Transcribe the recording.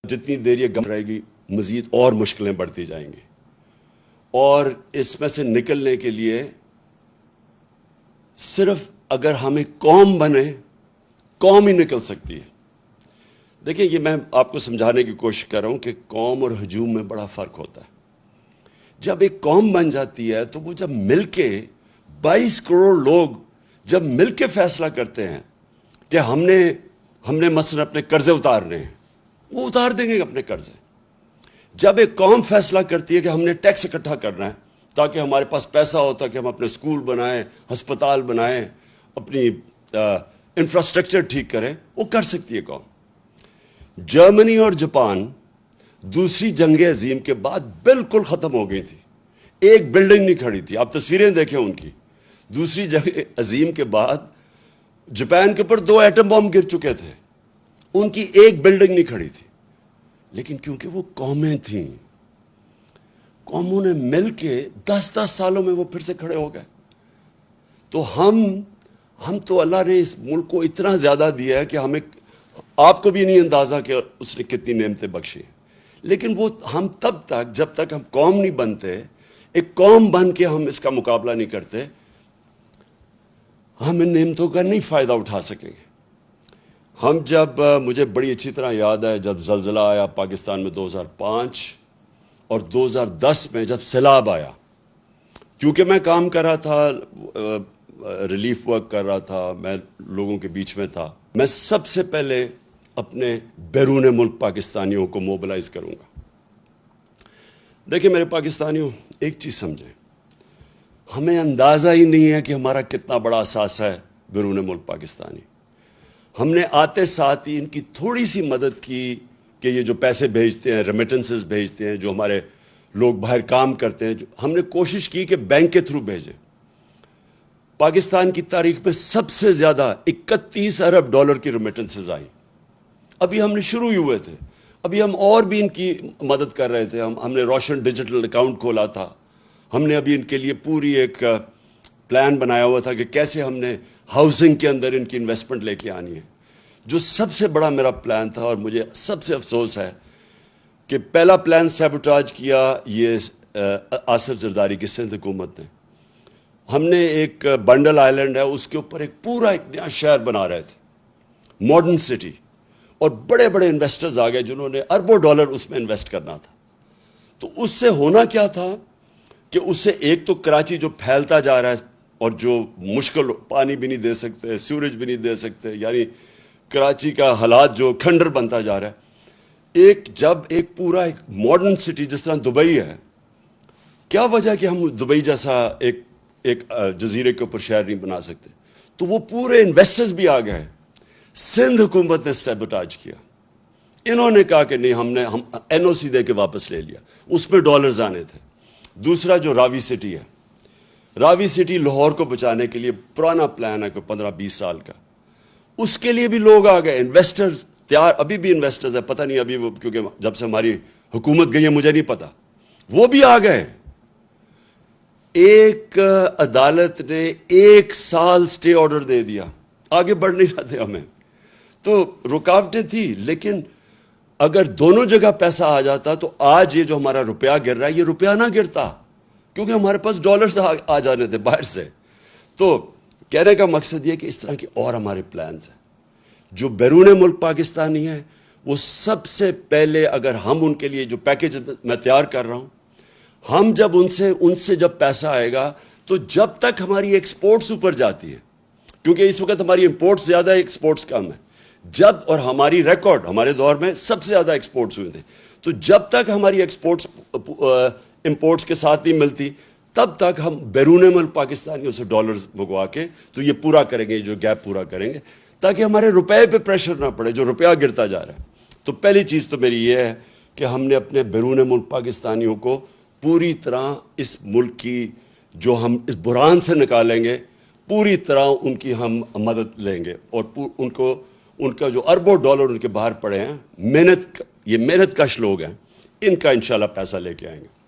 جتنی دیر یہ گم رہے گی مزید اور مشکلیں بڑھتی جائیں گی، اور اس میں سے نکلنے کے لیے صرف اگر ہمیں قوم بنے، قوم ہی نکل سکتی ہے۔ دیکھیں، یہ میں آپ کو سمجھانے کی کوشش کر رہا ہوں کہ قوم اور ہجوم میں بڑا فرق ہوتا ہے۔ جب ایک قوم بن جاتی ہے تو وہ جب مل کے 22 کروڑ لوگ جب مل کے فیصلہ کرتے ہیں کہ ہم نے مثلا اپنے قرضے اتارنے ہیں، وہ اتار دیں گے اپنے قرضے۔ جب ایک قوم فیصلہ کرتی ہے کہ ہم نے ٹیکس اکٹھا کرنا ہے تاکہ ہمارے پاس پیسہ ہوتا ہے کہ ہم اپنے اسکول بنائیں، ہسپتال بنائیں، اپنی انفراسٹرکچر ٹھیک کریں، وہ کر سکتی ہے قوم۔ جرمنی اور جاپان دوسری جنگ عظیم کے بعد بالکل ختم ہو گئی تھی، ایک بلڈنگ نہیں کھڑی تھی۔ آپ تصویریں دیکھیں ان کی، دوسری جنگ عظیم کے بعد جاپان کے اوپر 2 ایٹم بم گر چکے تھے، ان کی ایک بلڈنگ نہیں کھڑی تھی، لیکن کیونکہ وہ قومیں تھیں، قوموں نے مل کے 10 سالوں میں وہ پھر سے کھڑے ہو گئے۔ تو ہم تو اللہ نے اس ملک کو اتنا زیادہ دیا ہے کہ ہمیں، آپ کو بھی نہیں اندازہ کہ اس نے کتنی نعمتیں بخشی ہیں، لیکن وہ ہم تب تک، جب تک ہم قوم نہیں بنتے، ایک قوم بن کے ہم اس کا مقابلہ نہیں کرتے، ہم ان نعمتوں کا نہیں فائدہ اٹھا سکیں گے۔ ہم جب، مجھے بڑی اچھی طرح یاد ہے جب زلزلہ آیا پاکستان میں 2005 اور 2010 میں جب سیلاب آیا، کیونکہ میں کام کر رہا تھا، ریلیف ورک کر رہا تھا، میں لوگوں کے بیچ میں تھا، میں سب سے پہلے اپنے بیرون ملک پاکستانیوں کو موبلائز کروں گا۔ دیکھیں میرے پاکستانیوں، ایک چیز سمجھیں، ہمیں اندازہ ہی نہیں ہے کہ ہمارا کتنا بڑا اثاثہ ہے بیرون ملک پاکستانی۔ ہم نے آتے ساتھ ہی ان کی تھوڑی سی مدد کی کہ یہ جو پیسے بھیجتے ہیں، ریمیٹنسز بھیجتے ہیں، جو ہمارے لوگ باہر کام کرتے ہیں، ہم نے کوشش کی کہ بینک کے تھرو بھیجیں۔ پاکستان کی تاریخ میں سب سے زیادہ 31 ارب ڈالر کی ریمیٹنسز آئی۔ ابھی ہم نے شروع ہی ہوئے تھے، ابھی ہم اور بھی ان کی مدد کر رہے تھے۔ ہم نے روشن ڈیجیٹل اکاؤنٹ کھولا تھا، ہم نے ابھی ان کے لیے پوری ایک پلان بنایا ہوا تھا کہ کیسے ہم نے ہاؤسنگ کے اندر ان کی انویسٹمنٹ لے کے آنی ہے۔ جو سب سے بڑا میرا پلان تھا، اور مجھے سب سے افسوس ہے کہ پہلا پلان سیبوٹاج کیا یہ آصف زرداری کی سندھ حکومت نے۔ ہم نے ایک بنڈل آئلینڈ ہے، اس کے اوپر ایک پورا ایک نیا شہر بنا رہے تھے، ماڈرن سٹی، اور بڑے بڑے انویسٹرز آ گئے جنہوں نے اربوں ڈالر اس میں انویسٹ کرنا تھا۔ تو اس سے ہونا کیا تھا کہ اس سے ایک تو کراچی جو پھیلتا جا رہا ہے اور جو مشکل، پانی بھی نہیں دے سکتے، سیوریج بھی نہیں دے سکتے، یعنی کراچی کا حالات جو کھنڈر بنتا جا رہا ہے، جب ایک پورا ایک ماڈرن سٹی جس طرح دبئی ہے، کیا وجہ کہ ہم دبئی جیسا ایک جزیرے کے اوپر شہر نہیں بنا سکتے؟ تو وہ پورے انویسٹرز بھی آ گئے۔ سندھ حکومت نے سیبوٹاج کیا، انہوں نے کہا کہ نہیں، ہم NOC دے کے واپس لے لیا، اس میں ڈالرز آنے تھے۔ دوسرا جو راوی سٹی ہے، راوی سٹی لاہور کو بچانے کے لیے پرانا پلان ہے کوئی 15-20 سال کا، اس کے لیے بھی لوگ آ گئے، انویسٹرز تیار، ابھی بھی انویسٹرز ہے، پتہ نہیں ابھی وہ، کیونکہ جب سے ہماری حکومت گئی ہے مجھے نہیں پتا، وہ بھی آ گئے۔ ایک عدالت نے 1 سال سٹے آرڈر دے دیا، آگے بڑھ نہیں رہتے ہمیں، تو رکاوٹیں تھی، لیکن اگر دونوں جگہ پیسہ آ جاتا تو آج یہ جو ہمارا روپیہ گر رہا ہے، یہ روپیہ نہ گرتا، کیونکہ ہمارے پاس ڈالرز آ جانے تھے باہر سے۔ تو کہنے کا مقصد یہ کہ اس طرح کے اور ہمارے پلانز ہیں۔ جو بیرون ملک پاکستانی ہیں، وہ سب سے پہلے، اگر ہم ان کے لیے جو پیکیج میں تیار کر رہا ہوں، ہم جب ان سے جب پیسہ آئے گا، تو جب تک ہماری ایکسپورٹس اوپر جاتی ہے، کیونکہ اس وقت ہماری امپورٹس زیادہ ہے، ایکسپورٹس کم ہے، اور ہماری ریکارڈ ہمارے دور میں سب سے زیادہ ایکسپورٹس ہوئے تھے، تو جب تک ہماری ایکسپورٹس امپورٹس کے ساتھ نہیں ملتی، تب تک ہم بیرون ملک پاکستانیوں سے ڈالرز منگوا کے تو یہ پورا کریں گے، جو گیپ پورا کریں گے، تاکہ ہمارے روپے پہ پریشر نہ پڑے، جو روپیہ گرتا جا رہا ہے۔ تو پہلی چیز تو میری یہ ہے کہ ہم نے اپنے بیرون ملک پاکستانیوں کو پوری طرح اس ملک کی، جو ہم اس بحران سے نکالیں گے، پوری طرح ان کی ہم مدد لیں گے، اور ان کا جو اربوں ڈالر ان کے باہر پڑے ہیں، یہ محنت کش لوگ ہیں، ان کا انشاءاللہ پیسہ لے کے آئیں گے۔